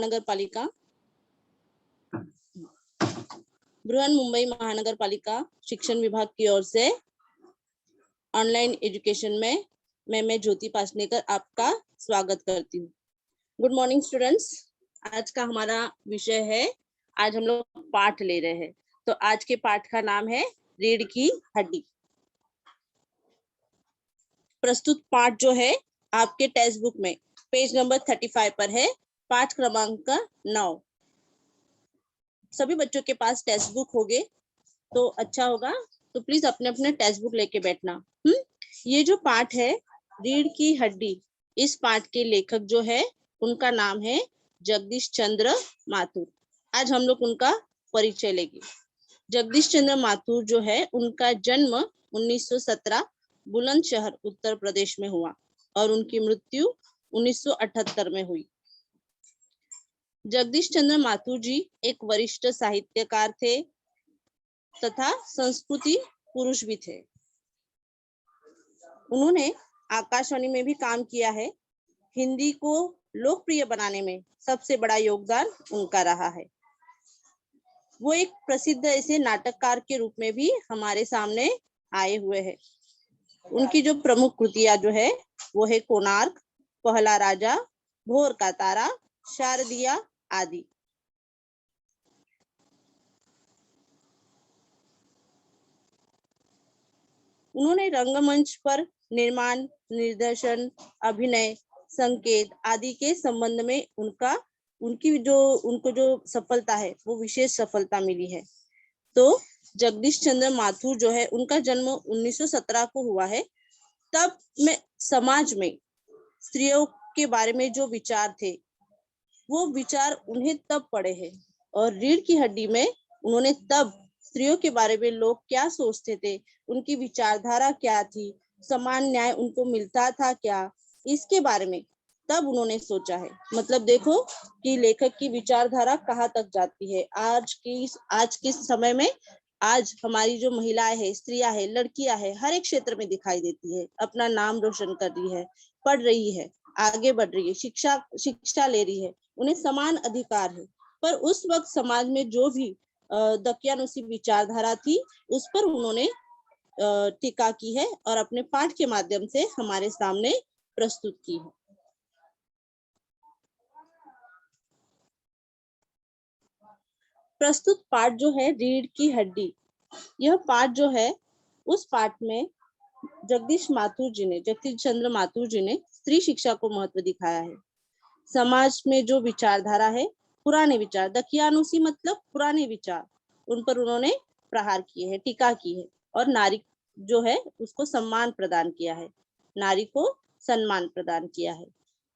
महानगर पालिका, बृहन्मुंबई महानगर पालिका शिक्षण विभाग की ओर से ऑनलाइन एजुकेशन में मैं ज्योति पासनेकर आपका स्वागत करती हूँ। Good morning students. आज का हमारा विषय है, आज हम लोग पाठ ले रहे हैं। तो आज के पाठ का नाम है रीढ़ की हड्डी। प्रस्तुत पाठ जो है आपके टेक्स्ट बुक में पेज नंबर 35 पर है, पाठ क्रमांक 9। सभी बच्चों के पास टेक्स्ट बुक होगे तो अच्छा होगा, तो प्लीज अपने अपने टेक्स्ट बुक लेके बैठना। ये जो पाठ है रीढ़ की हड्डी, इस पाठ के लेखक जो है उनका नाम है जगदीश चंद्र माथुर। आज हम लोग उनका परिचय लेंगे। जगदीश चंद्र माथुर जो है उनका जन्म 1917 बुलंदशहर उत्तर प्रदेश में हुआ और उनकी मृत्यु 1978 में हुई। जगदीश चंद्र माथुर जी एक वरिष्ठ साहित्यकार थे तथा संस्कृति पुरुष भी थे। उन्होंने आकाशवाणी में भी काम किया है। हिंदी को लोकप्रिय बनाने में सबसे बड़ा योगदान उनका रहा है। वो एक प्रसिद्ध ऐसे नाटककार के रूप में भी हमारे सामने आए हुए हैं। उनकी जो प्रमुख कृतियां जो है वो है कोणार्क, पहला राजा, भोर का तारा, शारदिया आदि। उन्होंने रंगमंच पर निर्माण, निर्देशन, अभिनय, संकेत आदि के संबंध में उनको जो सफलता है वो विशेष सफलता मिली है। तो जगदीश चंद्र माथुर जो है उनका जन्म 1917 को हुआ है। तब में समाज में स्त्रियों के बारे में जो विचार थे वो विचार उन्हें तब पड़े हैं, और रीढ़ की हड्डी में उन्होंने तब स्त्रियों के बारे में लोग क्या सोचते थे, उनकी विचारधारा क्या थी, समान न्याय उनको मिलता था क्या, इसके बारे में तब उन्होंने सोचा है। मतलब देखो कि लेखक की विचारधारा कहाँ तक जाती है। आज के समय में आज हमारी जो महिलाएं हैं, स्त्रियां हैं, लड़कियां हैं, हर एक क्षेत्र में दिखाई देती है, अपना नाम रोशन कर रही है, पढ़ रही है, आगे बढ़ रही है, शिक्षा ले रही है, उन्हें समान अधिकार है। पर उस वक्त समाज में जो भी दकियानुसी विचारधारा थी उस पर उन्होंने टीका की है और अपने पाठ के माध्यम से हमारे सामने प्रस्तुत की है। प्रस्तुत पाठ जो है रीढ़ की हड्डी, यह पाठ जो है उस पाठ में जगदीश चंद्र माथुर जी ने स्त्री शिक्षा को महत्व दिखाया है। समाज में जो विचारधारा है, पुराने विचार, दकियानुसी मतलब पुराने विचार, उन पर उन्होंने प्रहार किए हैं, टीका की है, और नारी जो है उसको सम्मान प्रदान किया है, नारी को सम्मान प्रदान किया है।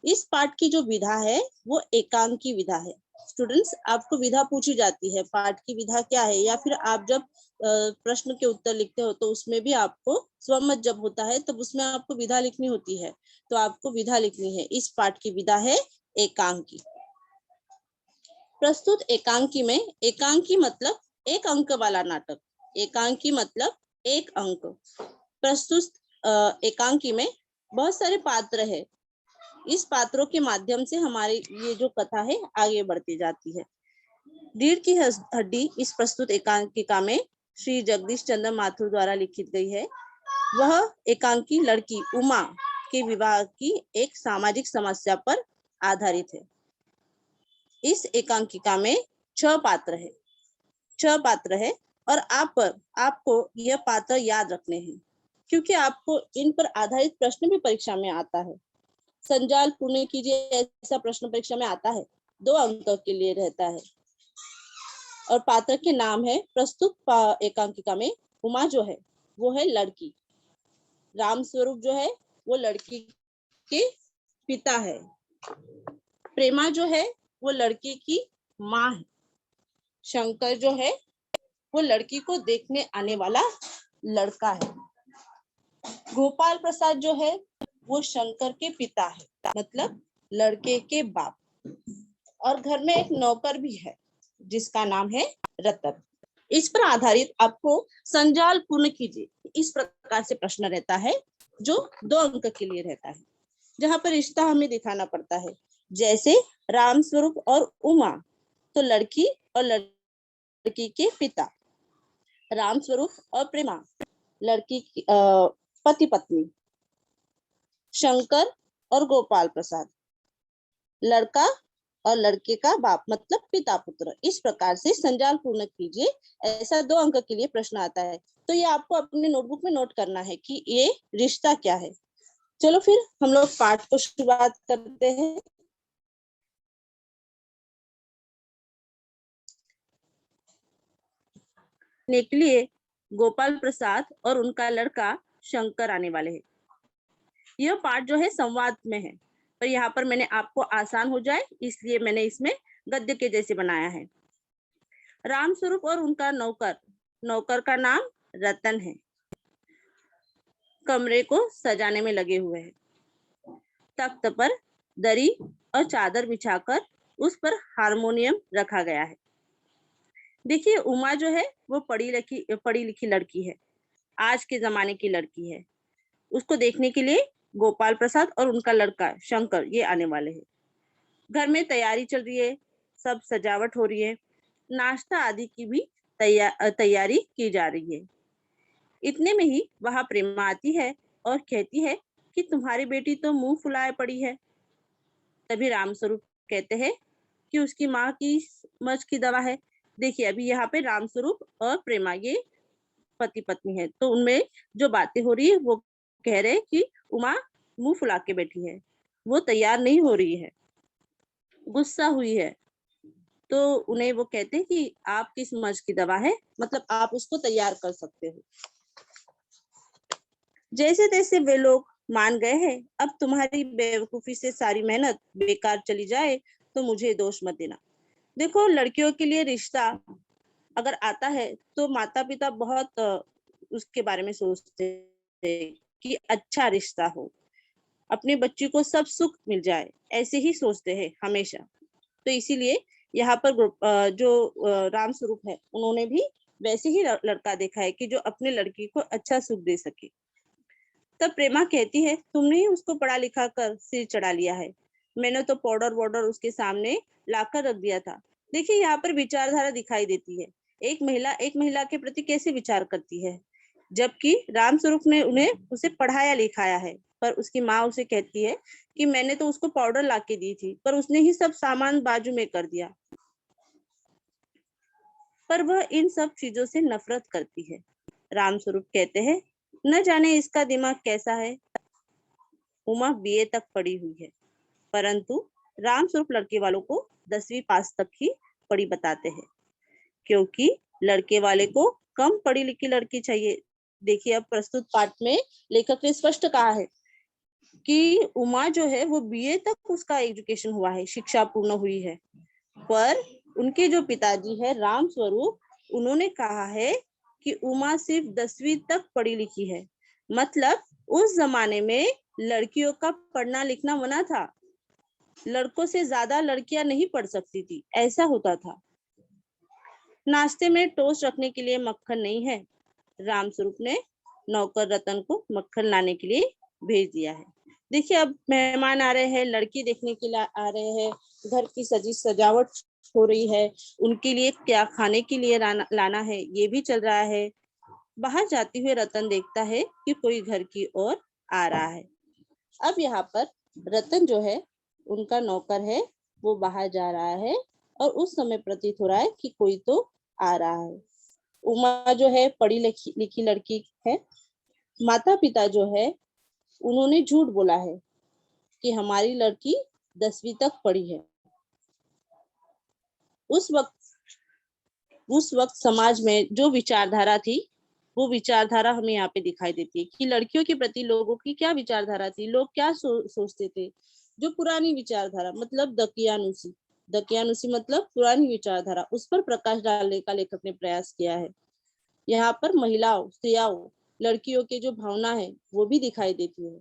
इस पाठ की जो विधा है वो एकांकी विधा है। स्टूडेंट्स, आपको विधा पूछी जाती है, पाठ की विधा क्या है, या फिर आप जब प्रश्न के उत्तर लिखते हो तो उसमें भी आपको स्वमत जब होता है तब उसमें आपको विधा लिखनी होती है, तो आपको विधा लिखनी है। इस पाठ की विधा है एकांकी। प्रस्तुत एकांकी में, एकांकी मतलब एक अंक वाला नाटक, एकांकी मतलब एक अंक। प्रस्तुत एकांकी में बहुत सारे पात्र है। इस पात्रों के माध्यम से हमारी ये जो कथा है आगे बढ़ती जाती है। रीढ़ की हड्डी इस प्रस्तुत एकांकिका में श्री जगदीश चंद्र माथुर द्वारा लिखित गई है। वह एकांकी लड़की उमा के विवाह की एक सामाजिक समस्या पर आधारित है। इस एकांकिका में 6 पात्र है और आपको यह पात्र याद रखने हैं, क्योंकि आपको इन पर आधारित प्रश्न भी परीक्षा में आता है। संजाल पूर्ण कीजिए, ऐसा प्रश्न परीक्षा में आता है, 2 अंक के लिए रहता है। और पात्र के नाम है, प्रस्तुत एकांकिका में उमा जो है वो है लड़की, राम स्वरूप जो है वो लड़की के पिता है, प्रेमा जो है वो लड़की की माँ है, शंकर जो है वो लड़की को देखने आने वाला लड़का है, गोपाल प्रसाद जो है वो शंकर के पिता है, मतलब लड़के के बाप। और घर में एक नौकर भी है जिसका नाम है रतन। इस पर आधारित आपको संजाल पूर्ण कीजिए, इस प्रकार से प्रश्न रहता है जो 2 अंक के लिए रहता है, जहां पर रिश्ता हमें दिखाना पड़ता है। जैसे रामस्वरूप और उमा, तो लड़की और लड़की के पिता। रामस्वरूप और प्रेमा, लड़की की पति पत्नी। शंकर और गोपाल प्रसाद, लड़का और लड़के का बाप मतलब पिता पुत्र। इस प्रकार से संजाल पूर्ण कीजिए। ऐसा 2 अंक के लिए प्रश्न आता है, तो ये आपको अपने नोटबुक में नोट करना है कि ये रिश्ता क्या है। चलो फिर हम लोग पाठ को शुरुआत करते हैं। के लिए गोपाल प्रसाद और उनका लड़का शंकर आने वाले हैं। यह पाठ जो है संवाद में है, पर यहाँ पर मैंने आपको आसान हो जाए इसलिए मैंने इसमें गद्य के जैसे बनाया है। रामस्वरूप और उनका नौकर, नौकर का नाम रतन है, कमरे को सजाने में लगे हुए हैं। तख्त पर दरी और चादर बिछाकर उस पर हारमोनियम रखा गया है। देखिए उमा जो है वो पढ़ी लिखी लड़की है, आज के जमाने की लड़की है। उसको देखने के लिए गोपाल प्रसाद और उनका लड़का शंकर ये आने वाले हैं। घर में तैयारी चल रही है, सब सजावट हो रही है, नाश्ता आदि की भी तैयारी की जा रही है। इतने में ही वहां प्रेमा आती है और कहती है कि तुम्हारी बेटी तो मुंह फुलाए पड़ी है। तभी रामस्वरूप कहते हैं कि उसकी माँ की मर्ज की दवा है। देखिए अभी यहाँ पे रामस्वरूप और प्रेमा ये पति पत्नी है, तो उनमें जो बातें हो रही है वो कह रहे हैं कि उमा मुंह फुला के बैठी है, वो तैयार नहीं हो रही है, गुस्सा हुई है। तो उन्हें वो कहते हैं कि आप किस मर्ज की दवा है, मतलब आप उसको तैयार कर सकते हो। जैसे तैसे वे लोग मान गए हैं। अब तुम्हारी बेवकूफी से सारी मेहनत बेकार चली जाए तो मुझे दोष मत देना। देखो लड़कियों के लिए रिश्ता अगर आता है तो माता पिता बहुत उसके बारे में सोचते हैं कि अच्छा रिश्ता हो, अपने बच्ची को सब सुख मिल जाए, ऐसे ही सोचते हैं हमेशा। तो इसीलिए यहाँ पर जो राम स्वरूप है उन्होंने भी वैसे ही लड़का देखा है कि जो अपने लड़की को अच्छा सुख दे सके। तब प्रेमा कहती है तुमने ही उसको पढ़ा लिखा कर सिर चढ़ा लिया है, मैंने तो पाउडर वाउडर उसके सामने लाकर रख दिया था। देखिए यहाँ पर विचारधारा दिखाई देती है, एक महिला के प्रति कैसे विचार करती है, जबकि राम स्वरूप ने उन्हें उसे पढ़ाया लिखाया है। पर उसकी माँ उसे कहती है कि मैंने तो उसको पाउडर ला के दी थी पर उसने ही सब सामान बाजू में कर दिया। पर वह इन सब चीजों से नफरत करती है। राम स्वरूप कहते हैं न जाने इसका दिमाग कैसा है। उमा बीए तक पढ़ी हुई है, परंतु राम स्वरूप लड़के वालों को 10वीं पास तक ही पढ़ी बताते हैं, क्योंकि लड़के वाले को कम पढ़ी लिखी लड़की चाहिए। देखिए अब प्रस्तुत पाठ में लेखक ने स्पष्ट कहा है कि उमा जो है वो बीए तक उसका एजुकेशन हुआ है, शिक्षा पूर्ण हुई है, पर उनके जो पिताजी है राम स्वरूप, उन्होंने कहा है कि उमा सिर्फ 10वीं तक पढ़ी लिखी है। मतलब उस जमाने में लड़कियों का पढ़ना लिखना मना था, लड़कों से ज्यादा लड़कियां नहीं पढ़ सकती थी, ऐसा होता था। नाश्ते में टोस्ट रखने के लिए मक्खन नहीं है, राम स्वरूप ने नौकर रतन को मक्खन लाने के लिए भेज दिया है। देखिए अब मेहमान आ रहे हैं, लड़की देखने के लिए आ रहे हैं, घर की सजावट हो रही है, उनके लिए क्या खाने के लिए लाना है ये भी चल रहा है। बाहर जाते हुए रतन देखता है कि कोई घर की ओर आ रहा है। अब यहाँ पर रतन जो है उनका नौकर है, वो बाहर जा रहा है और उस समय प्रतीत हो रहा है कि कोई तो आ रहा है। उमा जो है पढ़ी लिखी लड़की है। माता पिता जो है उन्होंने झूठ बोला है कि हमारी लड़की 10वीं तक पढ़ी है। उस वक्त समाज में जो विचारधारा थी वो विचारधारा हमें यहाँ पे दिखाई देती है कि लड़कियों के प्रति लोगों की क्या विचारधारा थी, लोग क्या सोचते थे। जो पुरानी विचारधारा मतलब दकियानुसी मतलब पुरानी विचारधारा, उस पर प्रकाश डालने का लेखक ने प्रयास किया है। यहाँ पर महिलाओं स्त्रियों लड़कियों के जो भावना है वो भी दिखाई देती है।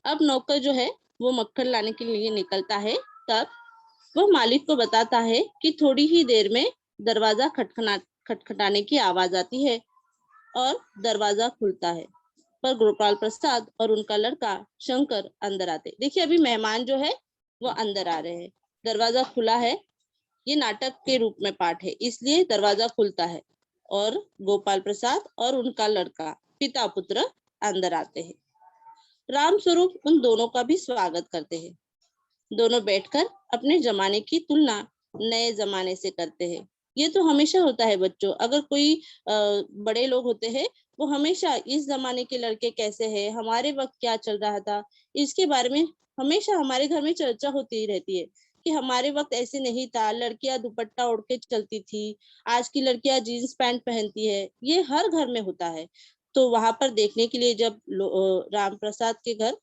अब नौकर जो है वो मक्खन लाने के लिए निकलता है, तब वह मालिक को बताता है कि थोड़ी ही देर में दरवाजा खटखटाने की आवाज आती है और दरवाजा खुलता है। पर गोपाल प्रसाद और उनका लड़का शंकर अंदर आते। देखिए अभी मेहमान जो है वो अंदर आ रहे हैं, दरवाजा खुला है। ये नाटक के रूप में पाठ है, इसलिए दरवाजा खुलता है और गोपाल प्रसाद और उनका लड़का पिता पुत्र अंदर आते हैं। राम स्वरूप उन दोनों का भी स्वागत करते हैं। दोनों बैठकर अपने जमाने की तुलना नए जमाने से करते हैं। ये तो हमेशा होता है बच्चों, अगर कोई बड़े लोग होते हैं वो हमेशा इस जमाने के लड़के कैसे हैं, हमारे वक्त क्या चल रहा था, इसके बारे में हमेशा हमारे घर में चर्चा होती ही रहती है कि हमारे वक्त ऐसे नहीं था, लड़कियां दुपट्टा ओढ़ के चलती थी, आज की लड़कियां जीन्स पैंट पहनती है। ये हर घर में होता है। तो वहां पर देखने के लिए जब राम प्रसाद के घर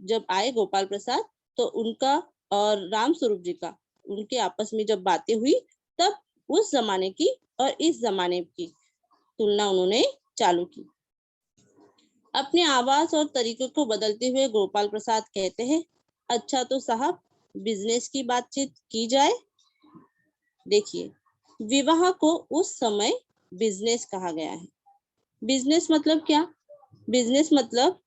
जब आए गोपाल प्रसाद, तो उनका और राम स्वरूप जी का उनके आपस में जब बातें हुई, तब उस जमाने की और इस जमाने की तुलना उन्होंने चालू की। अपने आवाज और तरीके को बदलते हुए गोपाल प्रसाद कहते हैं, अच्छा तो साहब बिजनेस की बातचीत की जाए। देखिए, विवाह को उस समय बिजनेस कहा गया है। बिजनेस मतलब क्या? बिजनेस मतलब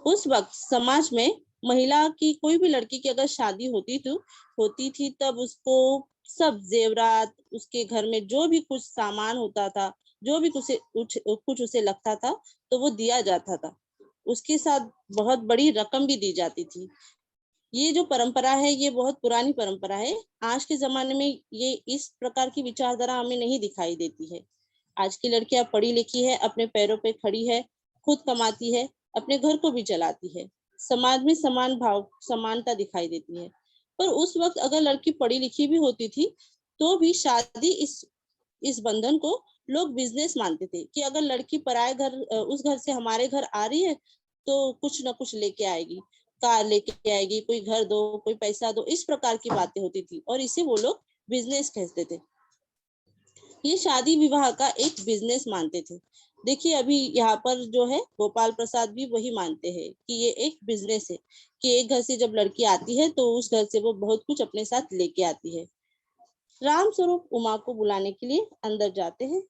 उस वक्त समाज में महिला की, कोई भी लड़की की अगर शादी होती थी तब उसको सब जेवरात, उसके घर में जो भी कुछ सामान होता था, जो भी कुछ उसे लगता था, तो वो दिया जाता था। उसके साथ बहुत बड़ी रकम भी दी जाती थी। ये जो परंपरा है ये बहुत पुरानी परंपरा है। आज के जमाने में ये इस प्रकार की विचारधारा हमें नहीं दिखाई देती है। आज की लड़कियां पढ़ी लिखी है, अपने पैरों पे खड़ी है, खुद कमाती है, अपने घर को भी चलाती है। समाज में समान भाव, समानता दिखाई देती है। पर उस वक्त अगर लड़की पढ़ी लिखी भी होती थी तो भी शादी इस बंधन को लोग बिजनेस मानते थे कि अगर लड़की पराए घर, उस घर से हमारे घर आ रही है तो कुछ ना कुछ लेके आएगी, कार लेके आएगी, कोई घर दो, कोई पैसा दो, इस प्रकार की बातें होती थी और इसे वो लोग बिजनेस कहते थे। ये शादी विवाह का एक बिजनेस मानते थे। देखिए अभी यहाँ पर जो है गोपाल प्रसाद भी वही मानते हैं कि ये एक बिजनेस है, कि एक घर से जब लड़की आती है तो उस घर से वो बहुत कुछ अपने साथ लेके आती है। राम स्वरूप उमा को बुलाने के लिए अंदर जाते हैं।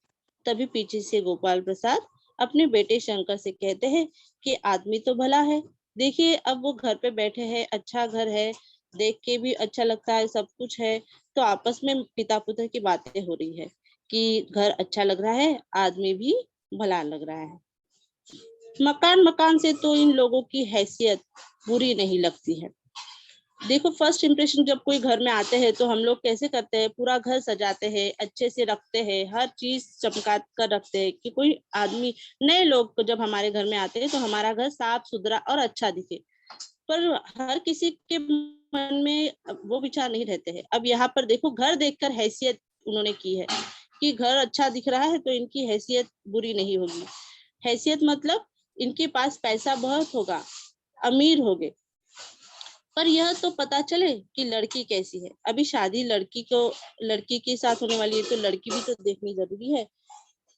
तभी पीछे से गोपाल प्रसाद अपने बेटे शंकर से कहते हैं कि आदमी तो भला है, देखिए अब वो घर पे बैठे हैं, अच्छा घर है, देख के भी अच्छा लगता है, सब कुछ है। तो आपस में पिता पुत्र की बातें हो रही है कि घर अच्छा लग रहा है, आदमी भी भला लग रहा है। मकान मकान से तो इन लोगों की हैसियत बुरी नहीं लगती है। देखो फर्स्ट इम्प्रेशन जब कोई घर में आते हैं तो हम लोग कैसे करते हैं, पूरा घर सजाते हैं, अच्छे से रखते हैं, हर चीज चमका कर रखते हैं कि कोई आदमी, नए लोग जब हमारे घर में आते हैं तो हमारा घर साफ सुथरा और अच्छा दिखे। पर हर किसी के मन में वो विचार नहीं रहते हैं। अब यहाँ पर देखो घर देखकर हैसियत उन्होंने की है कि घर अच्छा दिख रहा है तो इनकी हैसियत बुरी नहीं होगी। हैसियत मतलब इनके पास पैसा बहुत होगा, अमीर होंगे। पर यह तो पता चले कि लड़की कैसी है। अभी शादी लड़की के साथ होने वाली है तो लड़की भी तो देखनी जरूरी है।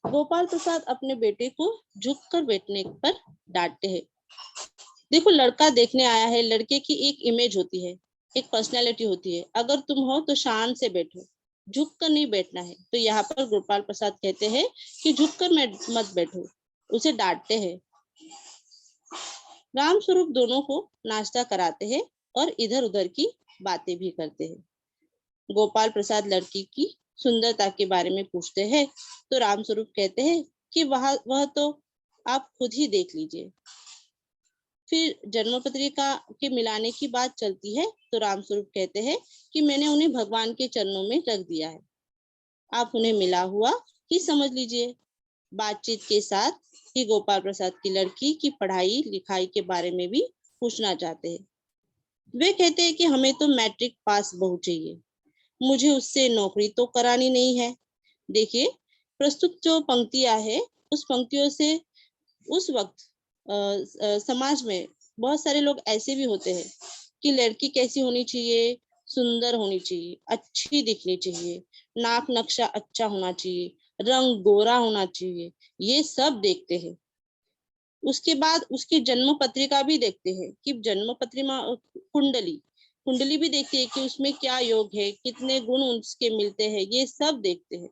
गोपाल प्रसाद अपने बेटे को झुककर बैठने पर डांटते हैं। देखो लड़का देखने आया है, लड़के की एक इमेज होती है, एक पर्सनैलिटी होती है। अगर तुम हो तो शान से बैठो, झुक कर नहीं बैठना है। तो यहाँ पर गोपाल प्रसाद कहते हैं कि झुक कर मत बैठो, उसे डांटते हैं। राम स्वरूप दोनों को नाश्ता कराते हैं और इधर उधर की बातें भी करते हैं। गोपाल प्रसाद लड़की की सुंदरता के बारे में पूछते हैं तो राम स्वरूप कहते हैं कि वह तो आप खुद ही देख लीजिए। फिर जन्म पत्रिका के मिलाने की बात चलती है तो राम स्वरूप कहते हैं कि मैंने उन्हें भगवान के चरणों में रख दिया है, आप उन्हें मिला हुआ ही समझ लीजिए। बातचीत के साथ ही गोपाल प्रसाद की लड़की की पढ़ाई लिखाई के बारे में भी पूछना चाहते हैं। वे कहते हैं कि हमें तो मैट्रिक पास बहू चाहिए, मुझे उससे नौकरी तो करानी नहीं है। देखिए प्रस्तुत जो पंक्तियां है उस पंक्तियों से उस वक्त समाज में बहुत सारे लोग ऐसे भी होते हैं कि लड़की कैसी होनी चाहिए, सुंदर होनी चाहिए, अच्छी दिखनी चाहिए, नाक नक्शा अच्छा होना चाहिए, रंग गोरा होना चाहिए, ये सब देखते हैं। उसके बाद उसकी जन्म पत्रिका भी देखते हैं कि जन्म पत्रिका, कुंडली कुंडली भी देखती है कि उसमें क्या योग है, कितने गुण उसके मिलते हैं, ये सब देखते हैं।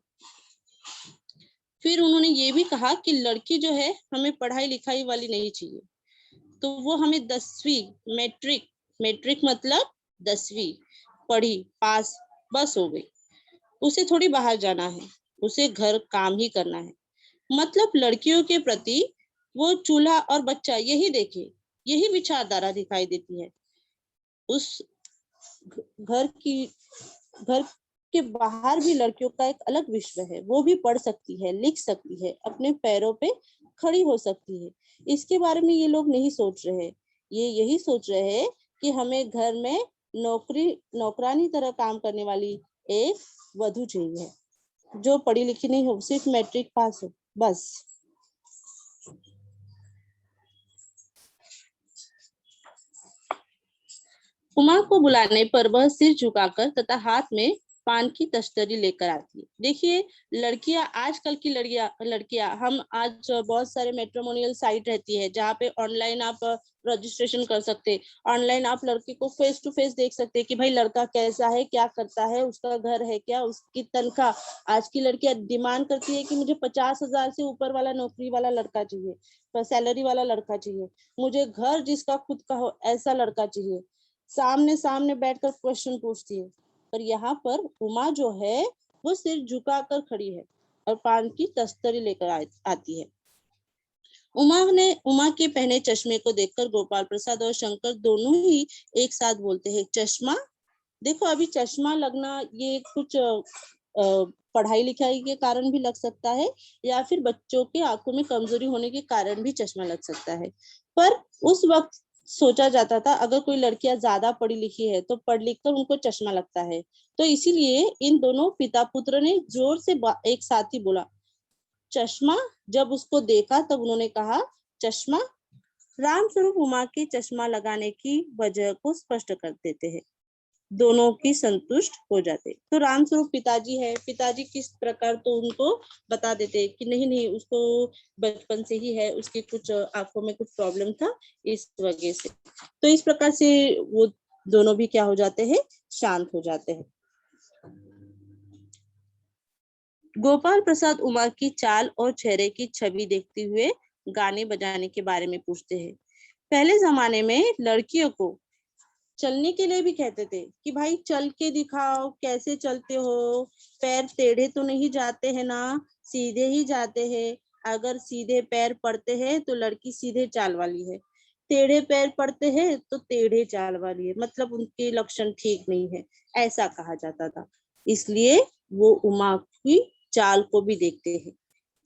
फिर उन्होंने ये भी कहा कि लड़की जो है हमें पढ़ाई लिखाई वाली नहीं चाहिए, तो वो हमें 10वीं मैट्रिक, मैट्रिक मतलब 10वीं पढ़ी, पास, बस हो गई, उसे थोड़ी बाहर जाना है, उसे घर काम ही करना है। मतलब लड़कियों के प्रति वो चूल्हा और बच्चा यही देखे, यही विचारधारा दिखाई देती है। उस घर की घर के बाहर भी लड़कियों का एक अलग विश्व है, वो भी पढ़ सकती है, लिख सकती है, अपने पैरों पे खड़ी हो सकती है। इसके बारे में ये लोग नहीं सोच रहे, ये यही सोच रहे हैं कि हमें घर में नौकरानी तरह काम करने वाली एक वधू चाहिए, जो पढ़ी लिखी नहीं हो, सिर्फ मैट्रिक पास हो, बस। उमा को बुलाने पर वह सिर झुकाकर तथा हाथ में पान की तश्तरी लेकर आती है। देखिए, लड़कियां, आजकल की लड़कियां हम आज बहुत सारे मैट्रिमोनियल साइट रहती है जहाँ पे ऑनलाइन आप रजिस्ट्रेशन कर सकते हैं, ऑनलाइन आप लड़के को फेस टू फेस देख सकते हैं कि भाई लड़का कैसा है, क्या करता है, उसका घर है क्या, उसकी तनख्वाह। आज की लड़कियां डिमांड करती है कि मुझे 50,000 से ऊपर वाला नौकरी वाला लड़का चाहिए, सैलरी वाला लड़का चाहिए, मुझे घर जिसका खुद का हो ऐसा लड़का चाहिए, सामने सामने बैठकर क्वेश्चन पूछती है। पर यहाँ पर उमा जो है वो सिर झुकाकर खड़ी है और पान की तस्तरी लेकर आती है। उमा के पहने चश्मे को देखकर गोपाल प्रसाद और शंकर दोनों ही एक साथ बोलते हैं, चश्मा? देखो, अभी चश्मा लगना ये कुछ पढ़ाई लिखाई के कारण भी लग सकता है, या फिर बच्चों के आंखों में कमजोरी होने के कारण भी चश्मा लग सकता है। पर उस वक्त सोचा जाता था अगर कोई लड़कियां ज्यादा पढ़ी लिखी है तो पढ़ लिख कर उनको चश्मा लगता है, तो इसीलिए इन दोनों पिता पुत्र ने जोर से एक साथ ही बोला, चश्मा। जब उसको देखा तब उन्होंने कहा, चश्मा। रामस्वरूप उमा के चश्मा लगाने की वजह को स्पष्ट कर देते हैं, दोनों की संतुष्ट हो जाते। तो रामस्वरूप पिताजी है, पिताजी किस प्रकार तो उनको बता देते कि नहीं नहीं, उसको बचपन से ही है, उसकी कुछ आंखों में कुछ प्रॉब्लम था, इस वजह से। तो इस प्रकार से वो दोनों भी क्या हो जाते हैं, शांत हो जाते हैं। गोपाल प्रसाद उमा की चाल और चेहरे की छवि देखते हुए गाने बजाने के बारे में पूछते हैं। पहले जमाने में लड़कियों को चलने के लिए भी कहते थे कि भाई चल के दिखाओ, कैसे चलते हो, पैर टेढ़े तो नहीं जाते हैं ना, सीधे ही जाते हैं, अगर सीधे पैर पड़ते हैं तो लड़की सीधे चाल वाली है, टेढ़े पैर पड़ते हैं तो टेढ़े चाल वाली है, मतलब उनके लक्षण ठीक नहीं है, ऐसा कहा जाता था। इसलिए वो उमा की चाल को भी देखते हैं,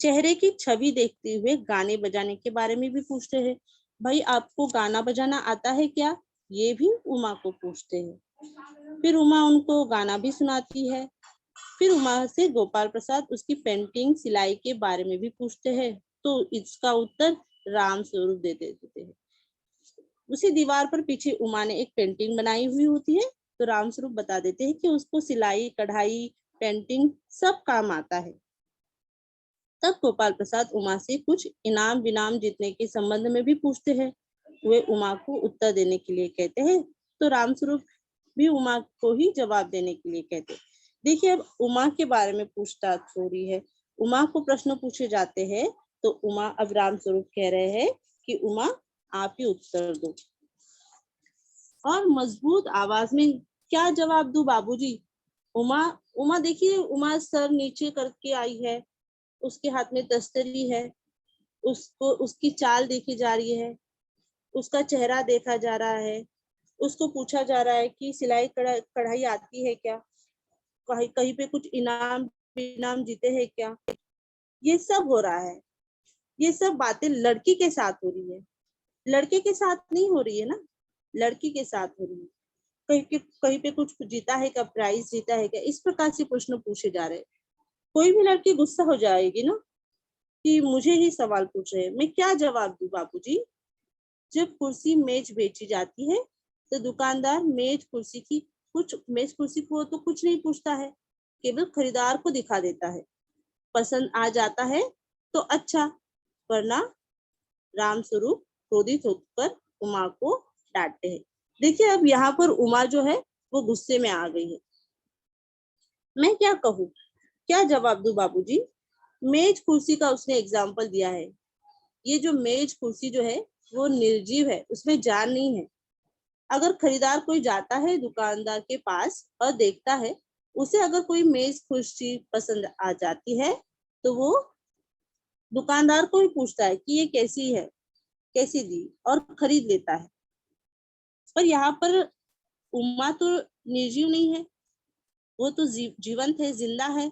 चेहरे की छवि देखते हुए गाने बजाने के बारे में भी पूछते हैं। भाई आपको गाना बजाना आता है क्या, ये भी उमा को पूछते हैं। फिर उमा उनको गाना भी सुनाती है। फिर उमा से गोपाल प्रसाद उसकी पेंटिंग सिलाई के बारे में भी पूछते हैं, तो इसका उत्तर राम स्वरूप दे देते हैं। उसी दीवार पर पीछे उमा ने एक पेंटिंग बनाई हुई होती है, तो राम स्वरूप बता देते हैं कि उसको सिलाई कढ़ाई पेंटिंग सब काम आता है। तब गोपाल प्रसाद उमा से कुछ इनाम विनाम जीतने के संबंध में भी पूछते हैं। वे उमा को उत्तर देने के लिए कहते हैं, तो रामस्वरूप भी उमा को ही जवाब देने के लिए कहते हैं। देखिए, अब उमा के बारे में पूछताछ हो रही है, उमा को प्रश्न पूछे जाते हैं, तो उमा अब रामस्वरूप कह रहे हैं कि उमा आप ही उत्तर दो। और मजबूत आवाज में, क्या जवाब दूं बाबूजी? उमा उमा देखिए, उमा सर नीचे करके आई है, उसके हाथ में दस्तरी है, उसको उसकी चाल देखी जा रही है, उसका चेहरा देखा जा रहा है, उसको पूछा जा रहा है कि सिलाई कढ़ाई आती है क्या, कहीं कहीं पे कुछ इनाम इनाम जीते हैं क्या, ये सब हो रहा है। ये सब बातें लड़की के साथ हो रही है, लड़के के साथ नहीं हो रही है ना, लड़की के साथ हो रही है। कहीं पे कुछ जीता है क्या, प्राइज जीता है क्या, इस प्रकार से प्रश्न पूछे जा रहे हैं। कोई भी लड़की गुस्सा हो जाएगी ना कि मुझे ही सवाल पूछ रहे हैं, मैं क्या जवाब दूं बाबूजी? जब कुर्सी मेज बेची जाती है तो दुकानदार मेज कुर्सी को तो कुछ नहीं पूछता है, केवल खरीदार को दिखा देता है, पसंद आ जाता है तो अच्छा, वरना रामस्वरूप क्रोधित होकर उमा को डांटते हैं। देखिए, अब यहाँ पर उमा जो है वो गुस्से में आ गई है। मैं क्या कहूँ, क्या जवाब दूं बाबूजी? मेज कुर्सी का उसने एग्जाम्पल दिया है। ये जो मेज कुर्सी जो है वो निर्जीव है, उसमें जान नहीं है। अगर खरीदार कोई जाता है दुकानदार के पास और देखता है, उसे अगर कोई मेज कुर्सी पसंद आ जाती है तो वो दुकानदार को ही पूछता है कि ये कैसी है, कैसी दी, और खरीद लेता है। पर यहाँ पर उमा तो निर्जीव नहीं है, वो तो जीवंत है, जिंदा है।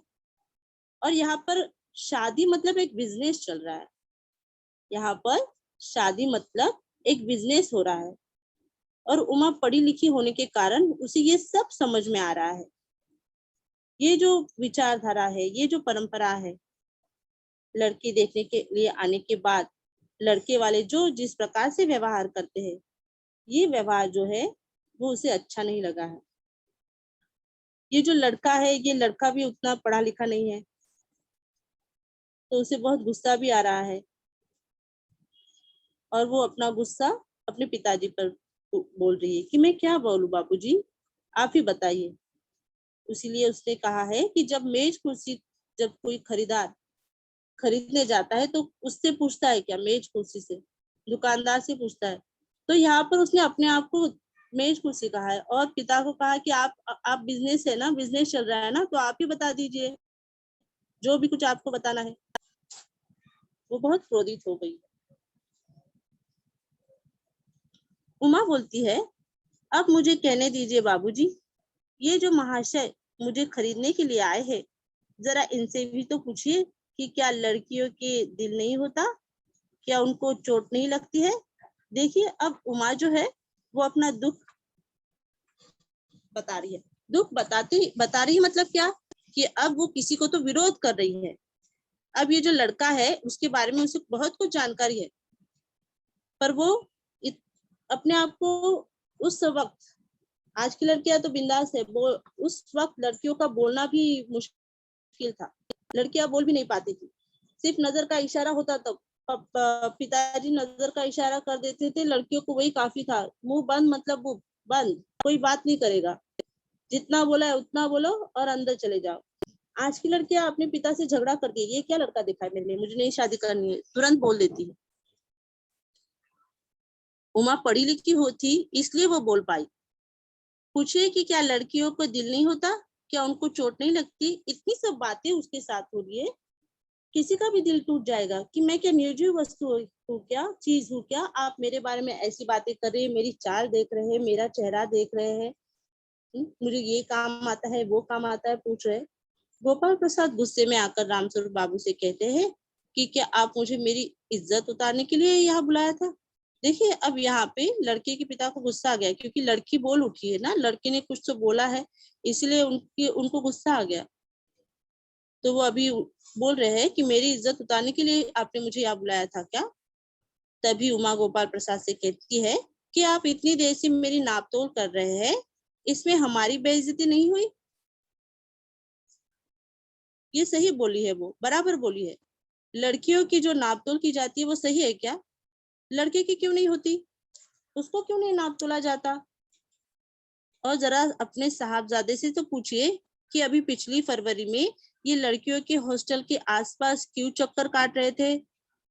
और यहाँ पर शादी मतलब एक बिजनेस चल रहा है। यहाँ पर शादी मतलब एक बिजनेस हो रहा है, और उमा पढ़ी लिखी होने के कारण उसे ये सब समझ में आ रहा है। ये जो विचारधारा है, ये जो परंपरा है, लड़की देखने के लिए आने के बाद लड़के वाले जो जिस प्रकार से व्यवहार करते हैं, ये व्यवहार जो है वो उसे अच्छा नहीं लगा है। ये जो लड़का है, ये लड़का भी उतना पढ़ा लिखा नहीं है, तो उसे बहुत गुस्सा भी आ रहा है, और वो अपना गुस्सा अपने पिताजी पर बोल रही है कि मैं क्या बोलूं बाबूजी, आप ही बताइए। इसीलिए उसने कहा है कि जब मेज कुर्सी, जब कोई खरीदार खरीदने जाता है तो उससे पूछता है क्या, मेज कुर्सी से, दुकानदार से पूछता है। तो यहाँ पर उसने अपने आप को मेज कुर्सी कहा है, और पिता को कहा कि आप बिजनेस है ना, बिजनेस चल रहा है ना, तो आप ही बता दीजिए जो भी कुछ आपको बताना है। वो बहुत क्रोधित हो गई। उमा बोलती है, अब मुझे कहने दीजिए बाबूजी, ये जो महाशय मुझे खरीदने के लिए आए हैं, जरा इनसे भी तो पूछिए कि क्या लड़कियों के दिल नहीं होता, क्या उनको चोट नहीं लगती है। देखिए अब उमा जो है वो अपना दुख बता रही है। दुख बता रही है मतलब क्या, कि अब वो किसी को तो विरोध कर रही है। अब ये जो लड़का है उसके बारे में उसे बहुत कुछ जानकारी है, पर वो अपने आप को उस वक्त, आज की लड़कियां तो बिंदास है, वो उस वक्त लड़कियों का बोलना भी मुश्किल था। लड़कियां बोल भी नहीं पाती थी, सिर्फ नजर का इशारा होता तो पिताजी नजर का इशारा कर देते थे, लड़कियों को वही काफी था। मुंह बंद मतलब मुंह बंद, कोई बात नहीं करेगा, जितना बोला है उतना बोलो और अंदर चले जाओ। आज की लड़कियां अपने पिता से झगड़ा करती है, ये क्या लड़का दिखा है मेरे लिए, मुझे नहीं शादी करनी है, तुरंत बोल देती है। उमा पढ़ी लिखी होती इसलिए वो बोल पाई। पूछिए कि क्या लड़कियों को दिल नहीं होता, क्या उनको चोट नहीं लगती, इतनी सब बातें उसके साथ हो रही है। किसी का भी दिल टूट जाएगा कि मैं क्या निर्जीव वस्तु हूँ, क्या चीज हूँ क्या, आप मेरे बारे में ऐसी बातें कर रहे हैं, मेरी चाल देख रहे हैं, मेरा चेहरा देख रहे हैं, मुझे ये काम आता है, वो काम आता है, पूछ रहे। गोपाल प्रसाद गुस्से में आकर रामस्वरूप बाबू से कहते हैं कि क्या आप मुझे मेरी इज्जत उतारने के लिए यहाँ बुलाया था। देखिए अब यहाँ पे लड़के के पिता को गुस्सा आ गया, क्योंकि लड़की बोल उठी है ना, लड़के ने कुछ तो बोला है, इसलिए उनको गुस्सा आ गया। तो वो अभी बोल रहे हैं कि मेरी इज्जत उतारने के लिए आपने मुझे यहाँ बुलाया था क्या। तभी उमा गोपाल प्रसाद से कहती है कि आप इतनी देर से मेरी नापतोल कर रहे हैं, इसमें हमारी बेइज्जती नहीं हुई। ये सही बोली है, वो बराबर बोली है। लड़कियों की जो नापतोल की जाती है वो सही है क्या, लड़के की क्यों नहीं होती, उसको क्यों नहीं नाप तोला जाता। और जरा अपने साहबजादे से तो पूछिए कि अभी पिछली फरवरी में ये लड़कियों के हॉस्टल के आसपास क्यों चक्कर काट रहे थे,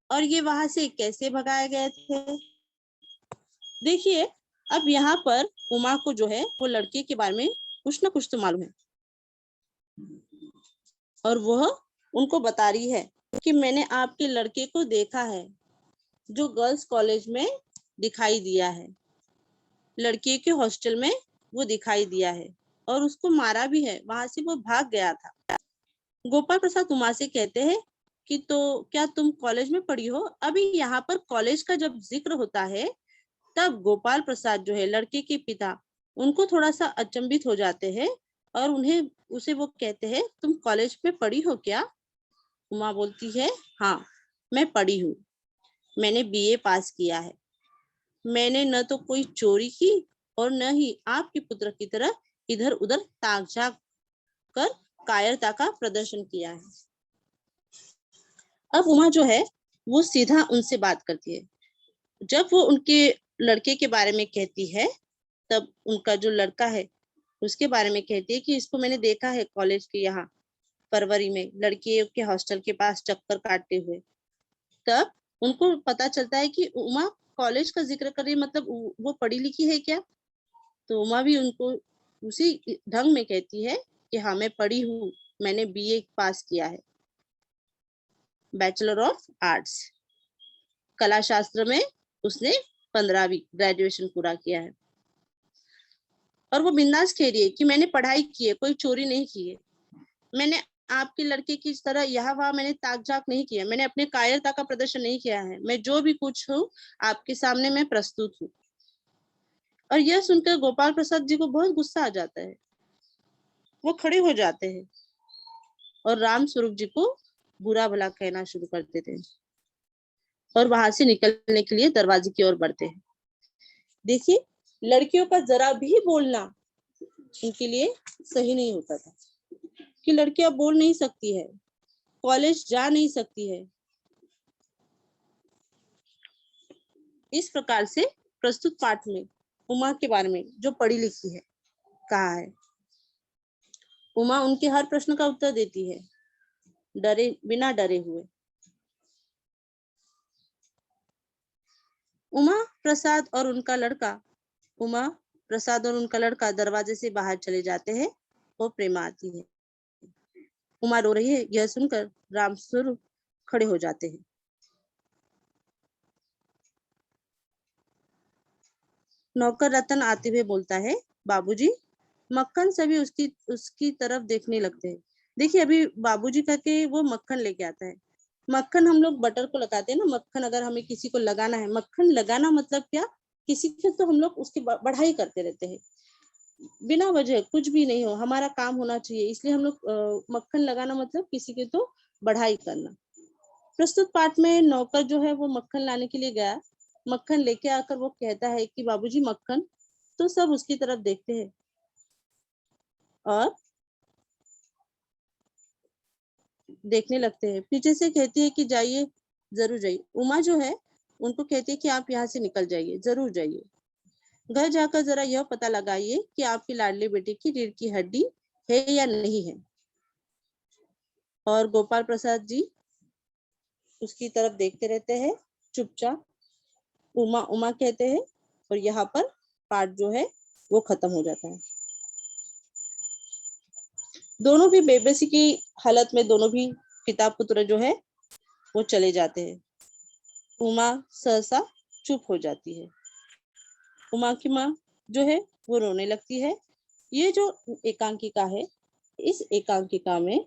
और ये वहां से कैसे भगाए गए थे। देखिए अब यहाँ पर उमा को जो है वो लड़के के बारे में कुछ ना कुछ तो मालूम है, और वह उनको बता रही है कि मैंने आपके लड़के को देखा है, जो गर्ल्स कॉलेज में दिखाई दिया है, लड़के के हॉस्टल में वो दिखाई दिया है, और उसको मारा भी है, वहां से वो भाग गया था। गोपाल प्रसाद उमा से कहते हैं कि तो क्या तुम कॉलेज में पढ़ी हो। अभी यहाँ पर कॉलेज का जब जिक्र होता है तब गोपाल प्रसाद जो है लड़के के पिता, उनको थोड़ा सा अचंभित हो जाते हैं, और उसे वो कहते हैं तुम कॉलेज में पढ़ी हो क्या। उमा बोलती है हाँ मैं पढ़ी हूँ, मैंने बीए पास किया है, मैंने न तो कोई चोरी की और न ही आपके पुत्र की तरह इधर उधर ताक झाक कर कायरता का प्रदर्शन किया है। अब उमा जो है वो सीधा उनसे बात करती है। जब वो उनके लड़के के बारे में कहती है, तब उनका जो लड़का है उसके बारे में कहती है कि इसको मैंने देखा है कॉलेज के यहाँ, फरवरी में लड़कियों के हॉस्टल के पास चक्कर काटते हुए, तब उनको पता चलता है कि उमा कॉलेज का जिक्र कर रही, मतलब वो पढ़ी लिखी है क्या। तो उमा भी उनको उसी ढंग में कहती है कि हाँ मैं पढ़ी हूँ, मैंने बीए पास किया है, बैचलर ऑफ आर्ट्स, कला शास्त्र में उसने 15वीं ग्रेजुएशन पूरा किया है। और वो बिंदास कह रही है कि मैंने पढ़ाई की है, कोई चोरी नहीं की है, मैंने आपके लड़के की तरह यहाँ वहां मैंने ताक झाक नहीं किया, मैंने अपने कायरता का प्रदर्शन नहीं किया है, मैं जो भी कुछ हूँ आपके सामने मैं प्रस्तुत हूँ। और यह सुनकर गोपाल प्रसाद जी को बहुत गुस्सा आ जाता है, वो खड़े हो जाते हैं और राम स्वरूप जी को बुरा भला कहना शुरू कर देते हैं और वहां से निकलने के लिए दरवाजे की ओर बढ़ते हैं। देखिए, लड़कियों का जरा भी बोलना उनके लिए सही नहीं होता था कि लड़कियां बोल नहीं सकती है, कॉलेज जा नहीं सकती है। इस प्रकार से प्रस्तुत पाठ में उमा के बारे में जो पढ़ी लिखी है कहा है। उमा उनके हर प्रश्न का उत्तर देती है, डरे बिना डरे हुए। उमा प्रसाद और उनका लड़का दरवाजे से बाहर चले जाते हैं और प्रेमा आती है। उमा रो रही है यह सुनकर रामस्वरूप खड़े हो जाते हैं। नौकर रतन आते हुए बोलता है, बाबूजी। मक्खन सभी उसकी उसकी तरफ देखने लगते हैं। देखिए, अभी बाबूजी करके वो मक्खन लेके आता है। मक्खन हम लोग बटर को लगाते हैं ना, मक्खन अगर हमें किसी को लगाना है, मक्खन लगाना मतलब क्या, किसी की तो हम लोग उसकी बढ़ाई करते रहते हैं, बिना वजह कुछ भी नहीं हो, हमारा काम होना चाहिए, इसलिए हम लोग मक्खन लगाना मतलब किसी की तो बढ़ाई करना। प्रस्तुत पाठ में नौकर जो है वो मक्खन लाने के लिए गया, मक्खन लेके आकर वो कहता है कि बाबूजी मक्खन, तो सब उसकी तरफ देखते हैं और देखने लगते हैं। पीछे से कहती है कि जाइए, जरूर जाइए। उमा जो है उनको कहती है कि आप यहाँ से निकल जाइए, जरूर जाइए, घर जाकर जरा यह पता लगाइए कि आपकी लाडली बेटी की रीढ़ की हड्डी है या नहीं है। और गोपाल प्रसाद जी उसकी तरफ देखते रहते हैं चुपचाप। उमा उमा कहते हैं और यहाँ पर पाठ जो है वो खत्म हो जाता है। दोनों भी बेबसी की हालत में दोनों भी पिता पुत्र जो है वो चले जाते हैं। उमा सहसा चुप हो जाती है। उमा की माँ जो है वो रोने लगती है। ये जो एकांकिका है, इस एकांकिका में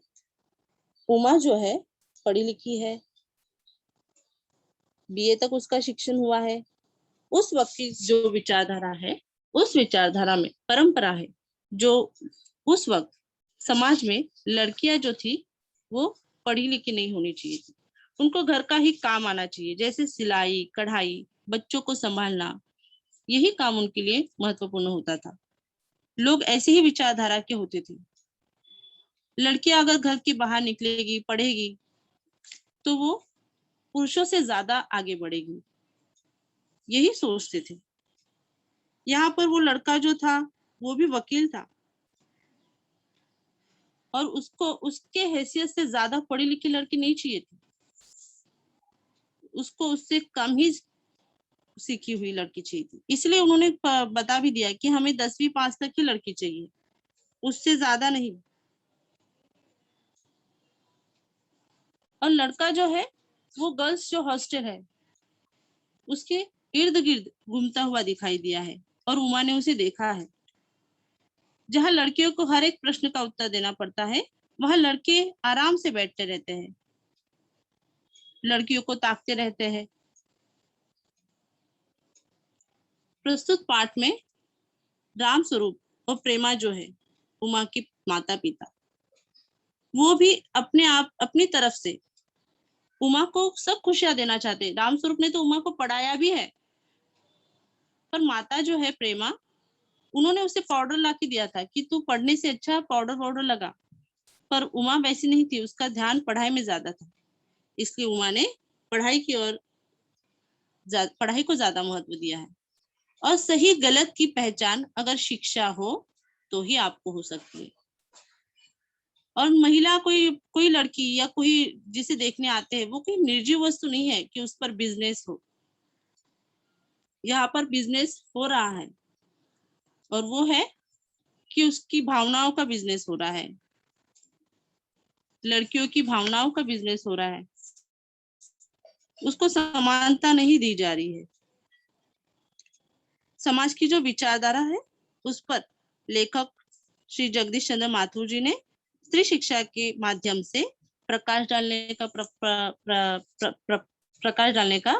उमा जो है पढ़ी लिखी है, बीए तक उसका शिक्षण हुआ है। उस वक्त की जो विचारधारा है, उस विचारधारा में परंपरा है जो उस वक्त समाज में लड़कियां जो थी वो पढ़ी लिखी नहीं होनी चाहिए थी, उनको घर का ही काम आना चाहिए, जैसे सिलाई कढ़ाई, बच्चों को संभालना, यही काम उनके लिए महत्वपूर्ण होता था। लोग ऐसे ही विचारधारा के होते थे। लड़कियां अगर घर के बाहर निकलेगी, पढ़ेगी, तो वो पुरुषों से ज्यादा आगे बढ़ेगी, यही सोचते थे। यहाँ पर वो लड़का जो था वो भी वकील था और उसको उसके हैसियत से ज्यादा पढ़ी लिखी लड़की नहीं चाहिए थी, उसको उससे कम ही सीखी हुई लड़की चाहिए थी। इसलिए उन्होंने बता भी दिया कि हमें 10वीं पास तक की लड़की चाहिए, उससे ज्यादा नहीं। और लड़का जो है वो गर्ल्स जो हॉस्टल है उसके इर्द गिर्द घूमता हुआ दिखाई दिया है और उमा ने उसे देखा है। जहां लड़कियों को हर एक प्रश्न का उत्तर देना पड़ता है, वहां लड़के आराम से बैठते रहते हैं, लड़कियों को ताकते रहते हैं। प्रस्तुत पाठ में राम स्वरूप और प्रेमा जो है उमा के माता पिता, वो भी अपने आप अपनी तरफ से उमा को सब खुशियां देना चाहते हैं। राम स्वरूप ने तो उमा को पढ़ाया भी है, पर माता जो है प्रेमा, उन्होंने उसे पाउडर ला के दिया था कि तू पढ़ने से अच्छा पाउडर पाउडर लगा। पर उमा वैसी नहीं थी, उसका ध्यान पढ़ाई में ज्यादा था, इसलिए उमा ने पढ़ाई की ओर पढ़ाई को ज्यादा महत्व दिया है। और सही गलत की पहचान अगर शिक्षा हो तो ही आपको हो सकती है। और महिला कोई कोई लड़की या कोई जिसे देखने आते हैं वो कोई निर्जीव वस्तु नहीं है कि उस पर बिजनेस हो। यहाँ पर बिजनेस हो रहा है और वो है कि उसकी भावनाओं का बिजनेस हो रहा है, लड़कियों की भावनाओं का बिजनेस हो रहा है। उसको समानता नहीं दी जा रही है। समाज की जो विचारधारा है उस पर लेखक श्री जगदीश चंद्र माथुर जी ने स्त्री शिक्षा के माध्यम से प्रकाश डालने का प्रकाश डालने का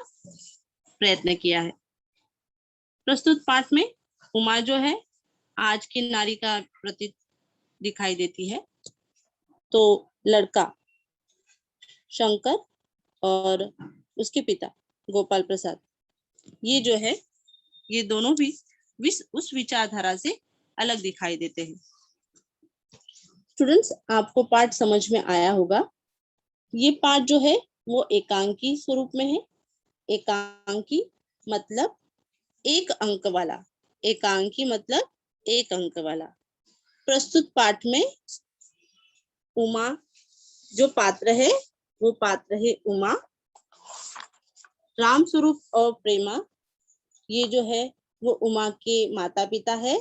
प्रयत्न किया है। प्रस्तुत पाठ में उमा जो है आज की नारी का प्रतीक दिखाई देती है। तो लड़का शंकर और उसके पिता गोपाल प्रसाद, ये जो है ये दोनों भी उस विचारधारा से अलग दिखाई देते हैं। स्टूडेंट्स, आपको पाठ समझ में आया होगा। ये पाठ जो है वो एकांकी स्वरूप में है। एकांकी मतलब एक अंक वाला। एकांकी मतलब एक अंक वाला। प्रस्तुत पाठ में उमा जो पात्र है वो पात्र है उमा। राम स्वरूप और प्रेमा ये जो है वो उमा के माता पिता है।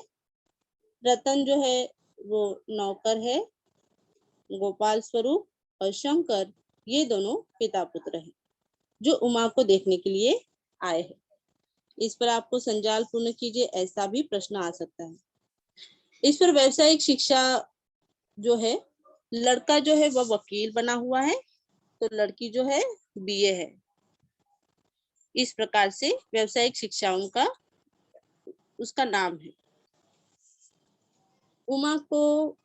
रतन जो है वो नौकर है। गोपाल स्वरूप और शंकर ये दोनों पिता पुत्र हैं जो उमा को देखने के लिए आए हैं। इस पर आपको संजाल पूर्ण कीजिए, ऐसा भी प्रश्न आ सकता है। इस पर व्यावसायिक शिक्षा जो है, लड़का जो है वह वकील बना हुआ है तो लड़की जो है बीए है। इस प्रकार से व्यावसायिक शिक्षाओं का उसका नाम है। उमा को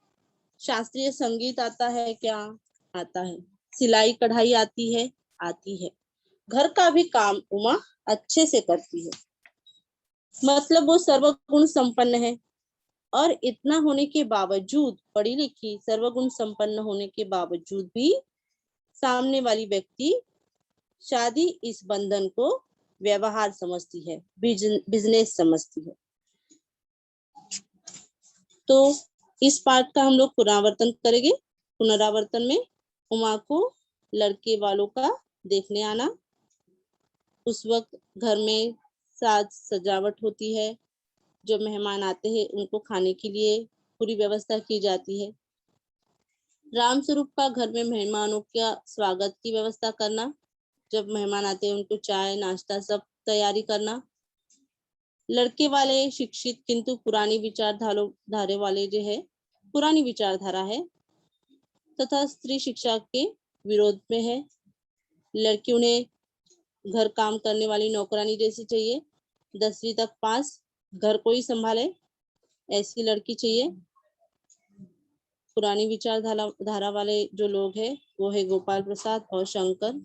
शास्त्रीय संगीत आता है क्या? आता है। सिलाई कढ़ाई आती है? आती है। घर का भी काम उमा अच्छे से करती है। मतलब वो सर्वगुण संपन्न है। और इतना होने के बावजूद, पढ़ी लिखी सर्वगुण संपन्न होने के बावजूद भी सामने वाली व्यक्ति शादी इस बंधन को व्यवहार समझती है, बिजनेस समझती है। तो इस पाठ का हम लोग पुनरावर्तन करेंगे। पुनरावर्तन में उमा को लड़के वालों का देखने आना, उस वक्त घर में साज सजावट होती है, जो मेहमान आते हैं उनको खाने के लिए पूरी व्यवस्था की जाती है। राम स्वरूप का घर में मेहमानों का स्वागत की व्यवस्था करना, जब मेहमान आते हैं उनको चाय नाश्ता सब तैयारी करना। लड़के वाले शिक्षित किंतु पुरानी विचारधारा वाले जो है, पुरानी विचारधारा है तथा स्त्री शिक्षा के विरोध में है। लड़की उन्हें घर काम करने वाली नौकरानी जैसी चाहिए, 10वीं तक पास, घर को ही संभाले, ऐसी लड़की चाहिए। पुरानी विचारधारा वाले जो लोग हैं वो है गोपाल प्रसाद और शंकर।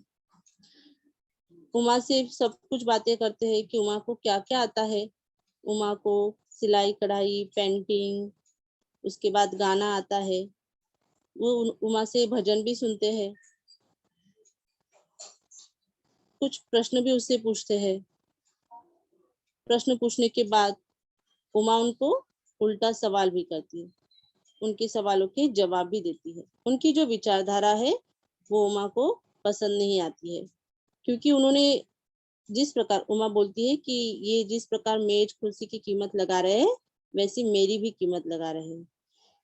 उमा से सब कुछ बातें करते हैं कि उमा को क्या क्या आता है। उमा को सिलाई कढ़ाई, पेंटिंग, उसके बाद गाना आता है। वो उमा से भजन भी सुनते हैं। कुछ प्रश्न भी उससे पूछते हैं। प्रश्न पूछने के बाद उमा उनको उल्टा सवाल भी करती है, उनके सवालों के जवाब भी देती है। उनकी जो विचारधारा है वो उमा को पसंद नहीं आती है, क्योंकि उन्होंने जिस प्रकार, उमा बोलती है कि ये जिस प्रकार मेज कुर्सी की कीमत लगा रहे हैं वैसी मेरी भी कीमत लगा रहे हैं।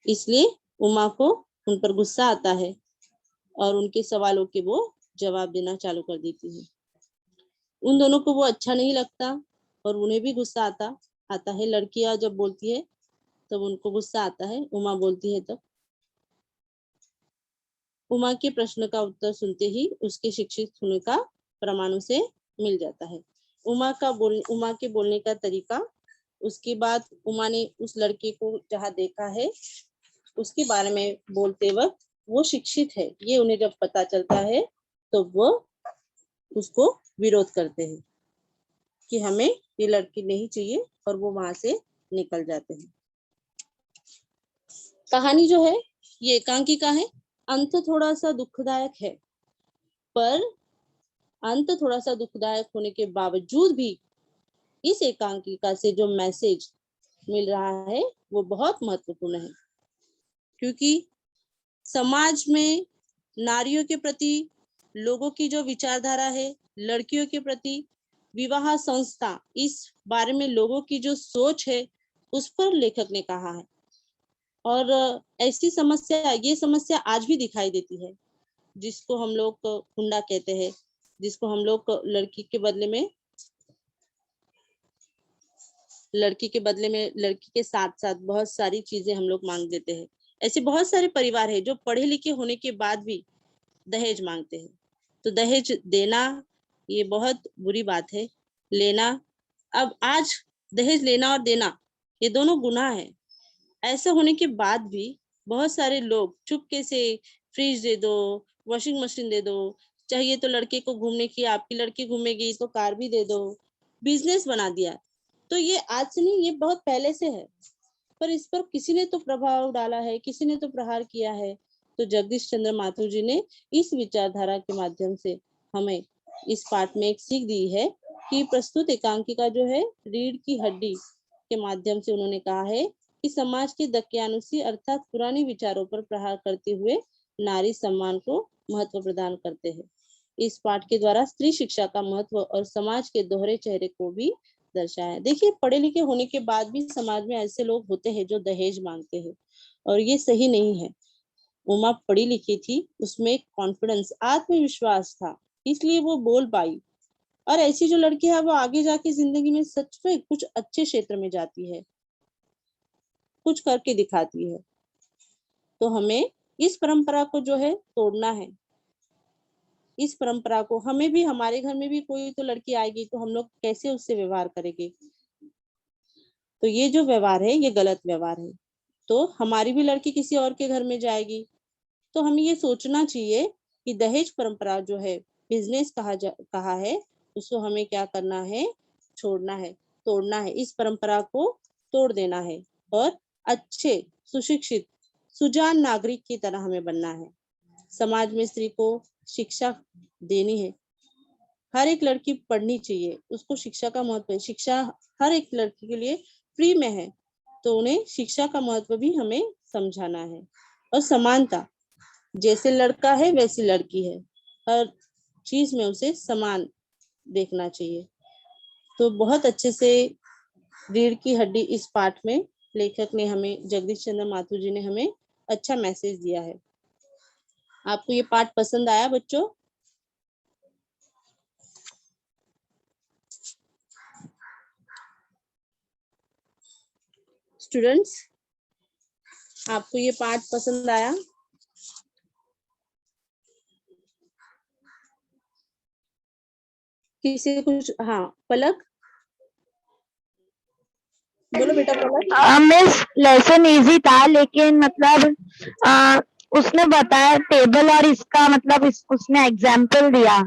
इसलिए उमा को उन पर गुस्सा आता है और उनके सवालों के वो जवाब देना चालू कर देती है। उन दोनों को वो अच्छा नहीं लगता और उन्हें भी गुस्सा आता है। लड़कियां जब बोलती है तब उनको गुस्सा आता है, उमा बोलती है तब। उमा के प्रश्न का उत्तर सुनते ही उसके शिक्षित होने का प्रमाण उसे मिल जाता है। उमा के बोलने का तरीका, उसके बाद उमा ने उस लड़के को जहाँ देखा है उसके बारे में बोलते वक्त वो शिक्षित है ये उन्हें जब पता चलता है तो वो उसको विरोध करते हैं कि हमें ये लड़की नहीं चाहिए और वो वहां से निकल जाते हैं। कहानी जो है ये एकांकिका है। अंत थोड़ा सा दुखदायक है, पर अंत थोड़ा सा दुखदायक होने के बावजूद भी इस एकांकिका से जो मैसेज मिल रहा है वो बहुत महत्वपूर्ण है। क्योंकि समाज में नारियों के प्रति लोगों की जो विचारधारा है, लड़कियों के प्रति विवाह संस्था, इस बारे में लोगों की जो सोच है उस पर लेखक ने कहा है। और ऐसी समस्या, ये समस्या आज भी दिखाई देती है, जिसको हम लोग हुंडा कहते हैं, जिसको हम लोग लड़की के बदले में लड़की के साथ साथ बहुत सारी चीजें हम लोग मांग देते हैं। ऐसे बहुत सारे परिवार है जो पढ़े लिखे होने के बाद भी दहेज मांगते हैं। तो दहेज देना ये बहुत बुरी बात है। लेना, अब आज दहेज लेना और देना ये दोनों गुनाह है। ऐसा होने के बाद भी बहुत सारे लोग चुपके से फ्रिज दे दो, वॉशिंग मशीन दे दो, चाहिए तो लड़के को घूमने की, आपकी लड़की घूमेगी तो कार भी दे दो, बिजनेस बना दिया। तो ये आज से नहीं, ये बहुत पहले से है, पर इस पर किसी ने तो प्रभाव डाला है, किसी ने तो प्रहार किया है। तो जगदीश चंद्र माथुर जी ने इस विचारधारा के माध्यम से हमें इस पाठ में एक सीख दी है कि प्रस्तुत एकांकिका जो है रीढ़ की हड्डी के माध्यम से उन्होंने कहा है कि समाज के दकियानुसी अर्थात पुराने विचारों पर प्रहार करते हुए नारी सम्मान को महत्व प्रदान करते हैं। इस पाठ के द्वारा स्त्री शिक्षा का महत्व और समाज के दोहरे चेहरे को भी दर्शाया। देखिए, पढ़े लिखे होने के बाद भी समाज में ऐसे लोग होते हैं जो दहेज मांगते हैं, और ये सही नहीं है। उमा पढ़ी लिखी थी, उसमें कॉन्फिडेंस, आत्मविश्वास था, इसलिए वो बोल पाई। और ऐसी जो लड़की है वो आगे जाके जिंदगी में सच में कुछ अच्छे क्षेत्र में जाती है, कुछ करके दिखाती है। तो हमें इस परंपरा को जो है तोड़ना है। इस परंपरा को, हमें भी, हमारे घर में भी कोई तो लड़की आएगी तो हम लोग कैसे उससे व्यवहार करेंगे? तो ये जो व्यवहार है ये गलत व्यवहार है। तो हमारी भी लड़की किसी और के घर में जाएगी तो हमें ये सोचना चाहिए कि दहेज परंपरा जो है बिजनेस कहा है, उसको हमें क्या करना है? छोड़ना है, तोड़ना है। इस परंपरा को तोड़ देना है और अच्छे, सुशिक्षित, सुजान नागरिक की तरह हमें बनना है। समाज में स्त्री को शिक्षा देनी है। हर एक लड़की पढ़नी चाहिए, उसको शिक्षा का महत्व है। शिक्षा हर एक लड़की के लिए फ्री में है, तो उन्हें शिक्षा का महत्व भी हमें समझाना है। और समानता, जैसे लड़का है वैसी लड़की है, हर चीज में उसे समान देखना चाहिए। तो बहुत अच्छे से रीढ़ की हड्डी इस पाठ में लेखक ने हमें, जगदीश चंद्र माथुर जी ने हमें अच्छा मैसेज दिया है। आपको ये पाठ पसंद आया बच्चों? स्टूडेंट्स, आपको ये पाठ पसंद आया? किसी कुछ? हाँ, पलक बोलो बेटा। पलक, मिस लेसन इजी था, लेकिन मतलब उसने बताया टेबल और इसका मतलब उसने एग्जाम्पल दिया,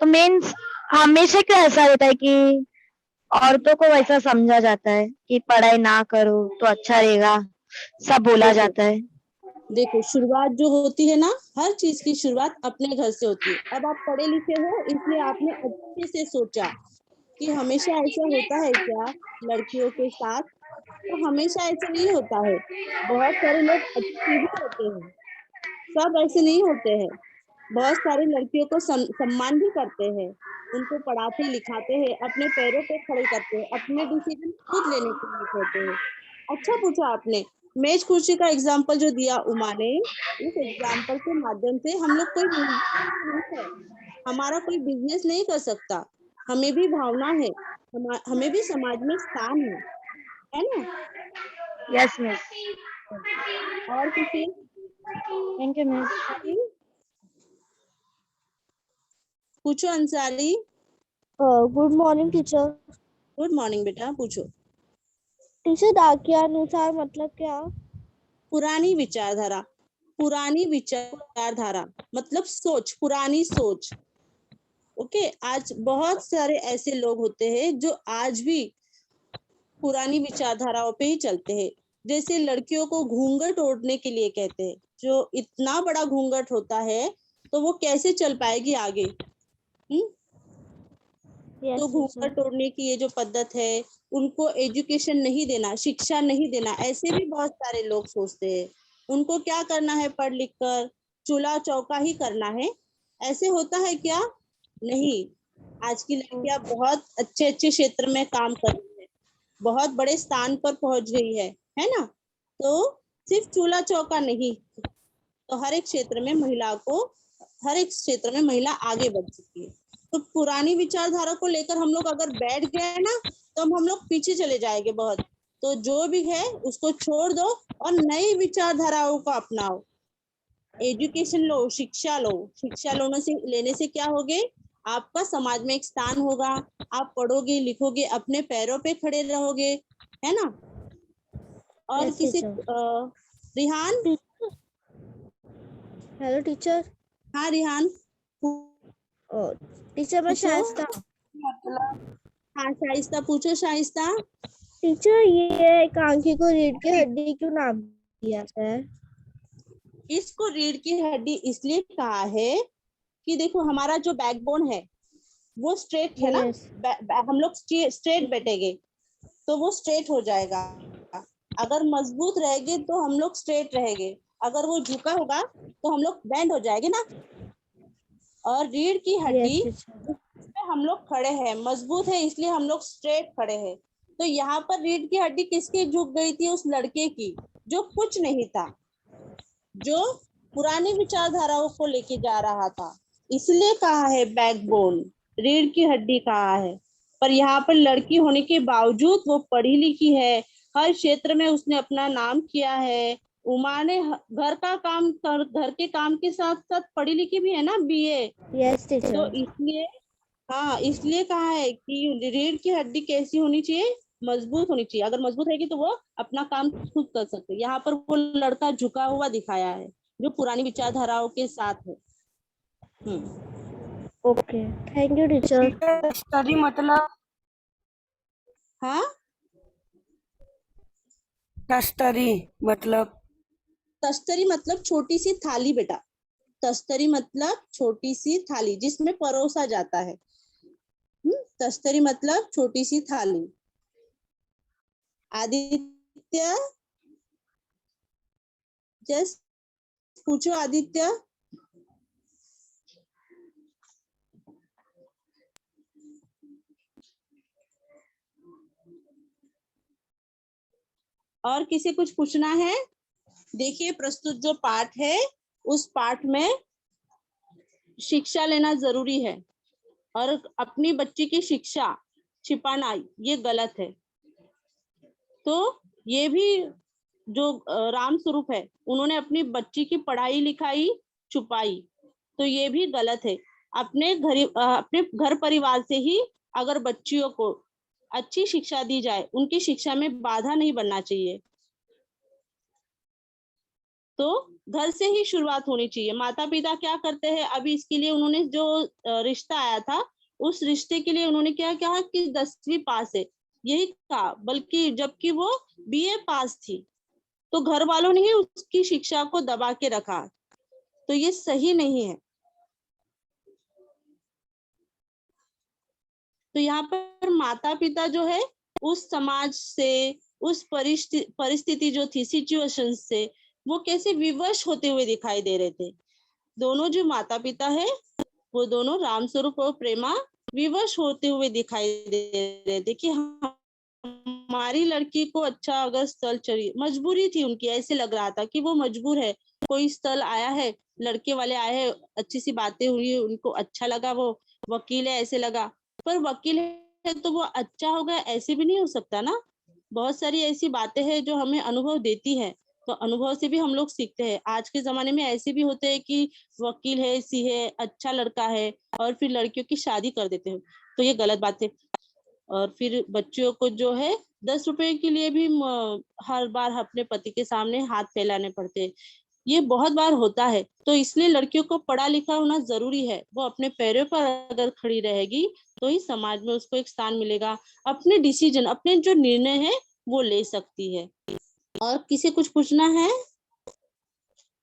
तो मीन्स हमेशा क्यों ऐसा होता है कि औरतों को वैसा समझा जाता है कि पढ़ाई ना करो तो अच्छा रहेगा, सब बोला जाता है। देखो, शुरुआत जो होती है ना, हर चीज की शुरुआत अपने घर से होती है। अब आप पढ़े लिखे हो इसलिए आपने अच्छे से सोचा कि हमेशा ऐसा होता है क्या लड़कियों के साथ? तो हमेशा ऐसा नहीं होता है। बहुत सारे लोग अच्छे भी होते हैं, सब ऐसे नहीं होते हैं। बहुत सारी लड़कियों को सम्मान भी करते हैं, उनको पढ़ाते लिखाते हैं, अपने पैरों पे खड़े करते हैं, अपने डिसीजन खुद लेने के लिए कहते हैं। अच्छा पूछा आपने। मेज कुर्सी का एग्जाम्पल जो दिया उमा ने, इस एग्जाम्पल के माध्यम से हम लोग कोई नहीं है, हमारा कोई बिजनेस नहीं कर सकता। हमें भी भावना है, हमें भी समाज में स्थान है ना? Yes miss. और किसी? Thank you miss. पूछो Ansari. Good morning teacher. Good morning बेटा, पूछो। टीचर, वाक्यानुसार मतलब क्या? पुरानी विचारधारा। पुरानी विचारधारा मतलब सोच, पुरानी सोच। ओके, आज बहुत सारे ऐसे लोग होते हैं जो आज भी पुरानी विचारधाराओं पे ही चलते हैं। जैसे लड़कियों को घूंघट ओढ़ने के लिए कहते हैं, जो इतना बड़ा घूंघट होता है तो वो कैसे चल पाएगी आगे? तो घूंघट ओढ़ने की ये जो पद्धत है, उनको एजुकेशन नहीं देना, शिक्षा नहीं देना, ऐसे भी बहुत सारे लोग सोचते हैं। उनको क्या करना है, पढ़ लिख कर चूल्हा चौका ही करना है, ऐसे होता है क्या? नहीं। आज की लड़कियां बहुत अच्छे अच्छे क्षेत्र में काम कर रही है, बहुत बड़े स्थान पर पहुंच गई है ना? तो सिर्फ चूल्हा चौका नहीं, तो हर एक क्षेत्र में महिला को, हर एक क्षेत्र में महिला आगे बढ़ चुकी है। तो पुरानी विचारधारा को लेकर हम लोग अगर बैठ गए ना, तो हम लोग पीछे चले जाएंगे बहुत। तो जो भी है उसको छोड़ दो और नई विचारधाराओं को अपनाओ। एजुकेशन लो, शिक्षा लो। शिक्षा लेने से क्या होगे? आपका समाज में एक स्थान होगा, आप पढ़ोगे लिखोगे, अपने पैरों पे खड़े रहोगे, है ना? और Yes, किसी teacher. रिहान? Hello teacher. हाँ रिहान, टीचर मैं पूछो। शाइस्ता। हाँ शाइस्ता, पूछो शाइस्ता। टीचर ये एकांकी को रीढ़ की हड्डी क्यों नाम दिया है? इसको रीढ़ की हड्डी इसलिए कहा है कि देखो हमारा जो बैकबोन है वो स्ट्रेट है ना। Yes. हम लोग स्ट्रेट बैठेंगे तो वो स्ट्रेट हो जाएगा। अगर मजबूत रहेंगे तो हम लोग स्ट्रेट रहेंगे, अगर वो झुका होगा तो हम लोग बेंड हो जाएंगे ना। और रीढ़ की हड्डी Yes, teacher. पे हम लोग खड़े हैं, मजबूत है, इसलिए हम लोग स्ट्रेट खड़े हैं। तो यहाँ पर रीढ़ की हड्डी किसकी झुक गई थी? उस लड़के की, जो कुछ नहीं था, जो पुरानी विचारधाराओं को लेके जा रहा था, इसलिए कहा है बैकबोन, रीढ़ की हड्डी कहा है। पर यहाँ पर लड़की होने के बावजूद वो पढ़ी लिखी है, हर क्षेत्र में उसने अपना नाम किया है। उमा ने घर के काम के साथ साथ पढ़ी लिखी भी है ना, बीए। Yes, तो teacher. इसलिए, हाँ इसलिए कहा है कि रीढ़ की हड्डी कैसी होनी चाहिए? मजबूत होनी चाहिए। अगर मजबूत रहेगी तो वो अपना काम खुद कर सकते। यहाँ पर वो लड़का झुका हुआ दिखाया है, जो पुरानी विचारधाराओं के साथ है। Okay, thank you teacher. Study मतलब हाँ, तस्तरी मतलब तस्तरी मतलब छोटी सी थाली बेटा। तस्तरी मतलब छोटी सी थाली जिसमें परोसा जाता है। तस्तरी मतलब छोटी सी थाली। आदित्य, जस्ट पूछो आदित्य। और किसी कुछ पूछना है? देखिए प्रस्तुत जो पाठ है उस पाठ में शिक्षा लेना जरूरी है, और अपनी बच्ची की शिक्षा छिपाना ये गलत है। तो ये भी जो राम स्वरूप है, उन्होंने अपनी बच्ची की पढ़ाई लिखाई छुपाई, तो ये भी गलत है। अपने घर परिवार से ही अगर बच्चियों को अच्छी शिक्षा दी जाए, उनकी शिक्षा में बाधा नहीं बनना चाहिए। तो घर से ही शुरुआत होनी चाहिए। माता पिता क्या करते हैं, अभी इसके लिए उन्होंने जो रिश्ता आया था, उस रिश्ते के लिए उन्होंने क्या कहा कि 10वीं पास है, यही कहा, बल्कि जबकि वो बीए पास थी। तो घर वालों ने ही उसकी शिक्षा को दबा के रखा, तो ये सही नहीं है। तो यहाँ पर माता पिता जो है उस समाज से, उस परिस्थिति जो थी, सिचुएशन से वो कैसे विवश होते हुए दिखाई दे रहे थे। दोनों जो माता पिता है वो दोनों राम स्वरूप और प्रेमा विवश होते हुए दिखाई दे रहे थे कि हमारी लड़की को अच्छा अगर स्थल चाहिए, मजबूरी थी उनकी, ऐसे लग रहा था कि वो मजबूर है। कोई स्थल आया है, लड़के वाले आए हैं, अच्छी सी बातें हुई, उनको अच्छा लगा, वो वकील है ऐसे लगा। पर वकील है तो वो अच्छा होगा ऐसे भी नहीं हो सकता ना। बहुत सारी ऐसी बातें हैं जो हमें अनुभव देती है, तो अनुभव से भी हम लोग सीखते हैं। आज के जमाने में ऐसे भी होते हैं कि वकील है, सी है, अच्छा लड़का है, और फिर लड़कियों की शादी कर देते हैं, तो ये गलत बात है। और फिर बच्चियों को जो है 10 रुपए के लिए भी हर बार अपने पति के सामने हाथ फैलाने पड़ते हैं, ये बहुत बार होता है। तो इसलिए लड़कियों को पढ़ा लिखा होना जरूरी है। वो अपने पैरों पर अगर खड़ी रहेगी तो ही समाज में उसको एक स्थान मिलेगा, अपने डिसीजन, अपने जो निर्णय है वो ले सकती है। और किसी कुछ पूछना है?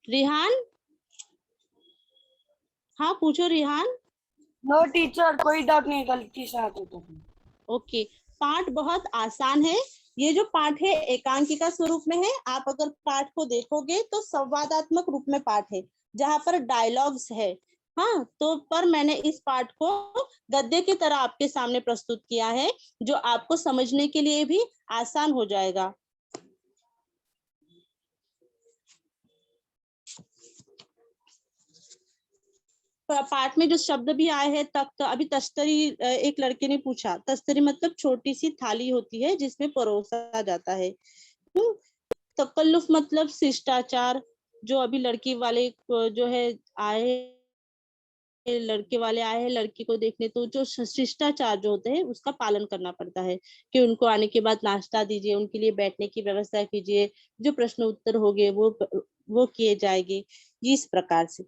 रिहान, हाँ पूछो रिहान। नो टीचर, कोई डाउट नहीं, गलती से आते तो। ओके, पाठ बहुत आसान है, ये जो पाठ है एकांकिका स्वरूप में है। आप अगर पाठ को देखोगे तो संवादात्मक रूप में पाठ है, जहाँ पर डायलॉग्स है। हाँ, तो पर मैंने इस पाठ को गद्य की तरह आपके सामने प्रस्तुत किया है, जो आपको समझने के लिए भी आसान हो जाएगा। पाठ में जो शब्द भी आए हैं, तख्त, अभी तश्तरी, एक लड़के ने पूछा, तश्तरी मतलब छोटी सी थाली होती है जिसमें परोसा जाता है। तकल्लुफ मतलब शिष्टाचार, जो अभी लड़की वाले जो है आए, लड़के वाले आए हैं लड़की को देखने, तो जो शिष्टाचार जो होते हैं उसका पालन करना पड़ता है, कि उनको आने के बाद नाश्ता दीजिए, उनके लिए बैठने की व्यवस्था कीजिए, जो प्रश्न उत्तर होंगे वो किए जाएंगे, इस प्रकार से।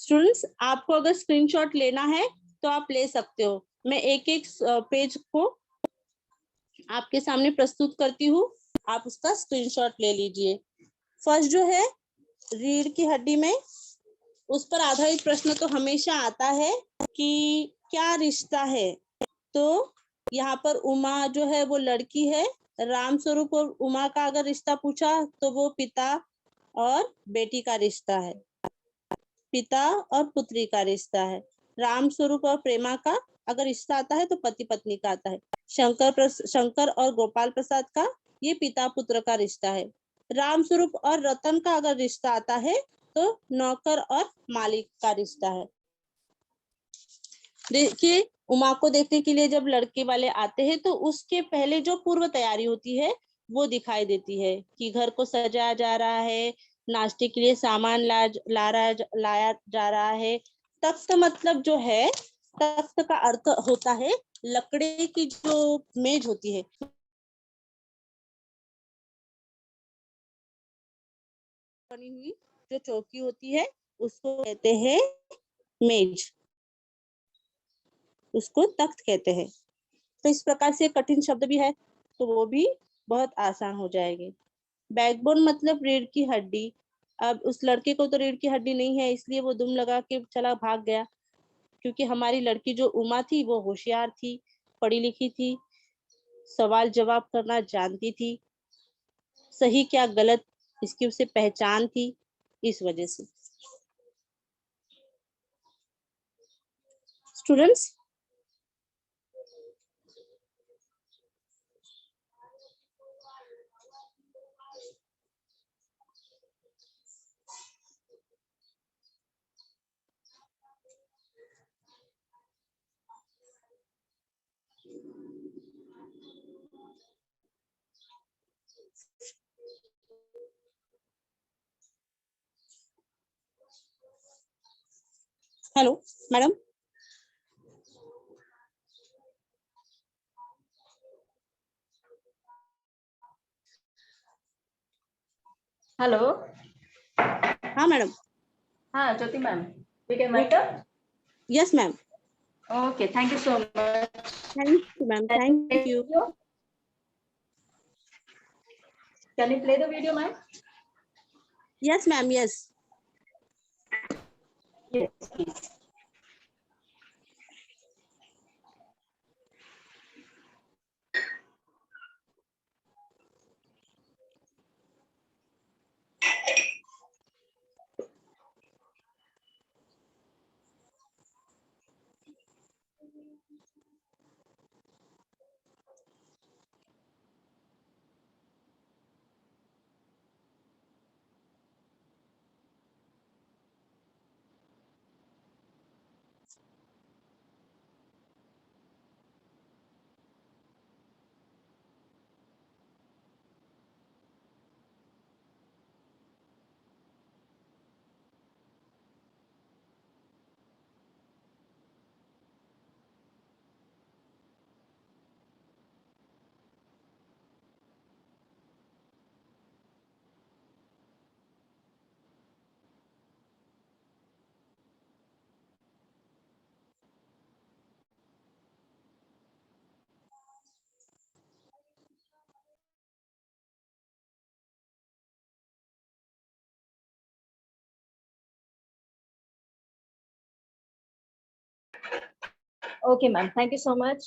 स्टूडेंट्स, आपको अगर स्क्रीनशॉट लेना है तो आप ले सकते हो। मैं एक एक पेज को आपके सामने प्रस्तुत करती हूँ, आप उसका स्क्रीनशॉट ले लीजिए। फर्स्ट जो है, रीढ़ की हड्डी में, उस पर आधारित प्रश्न तो हमेशा आता है कि क्या रिश्ता है। तो यहाँ पर उमा जो है वो लड़की है, राम स्वरूप और उमा का अगर रिश्ता पूछा तो वो पिता और बेटी का रिश्ता है, पिता और पुत्री का रिश्ता है। राम स्वरूप और प्रेमा का अगर रिश्ता आता है तो पति पत्नी का आता है। शंकर और गोपाल प्रसाद का ये पिता पुत्र का रिश्ता है। राम स्वरूप और रतन का अगर रिश्ता आता है तो नौकर और मालिक का रिश्ता है। देखिए, उमा को देखने के लिए जब लड़के वाले आते हैं तो उसके पहले जो पूर्व तैयारी होती है वो दिखाई देती है, कि घर को सजाया जा रहा है, नाश्ते के लिए सामान लाया जा रहा है। तख्त मतलब जो है, तख्त का अर्थ होता है लकड़ी की जो मेज होती है, बनी हुई जो चौकी होती है उसको कहते हैं मेज, उसको तख्त कहते हैं। तो इस प्रकार से कठिन शब्द भी है तो वो भी बहुत आसान हो जाएंगे। बैकबोन मतलब रीढ़ की हड्डी। अब उस लड़के को तो रीढ़ की हड्डी नहीं है, इसलिए वो दुम लगा के चला भाग गया, क्योंकि हमारी लड़की जो उमा थी वो होशियार थी, पढ़ी लिखी थी, सवाल जवाब करना जानती थी, सही क्या गलत इसकी उसे पहचान थी, इस वजह से। Students, hello madam. हेलो। हाँ मैडम। हाँ Jyoti ma'am, we can wind up? Yes ma'am. Okay, thank you so much. Thank you ma'am, thank you. Can you play the video, ma'am? Yes ma'am, yes. Yes, please. Okay, ma'am. Thank you so much.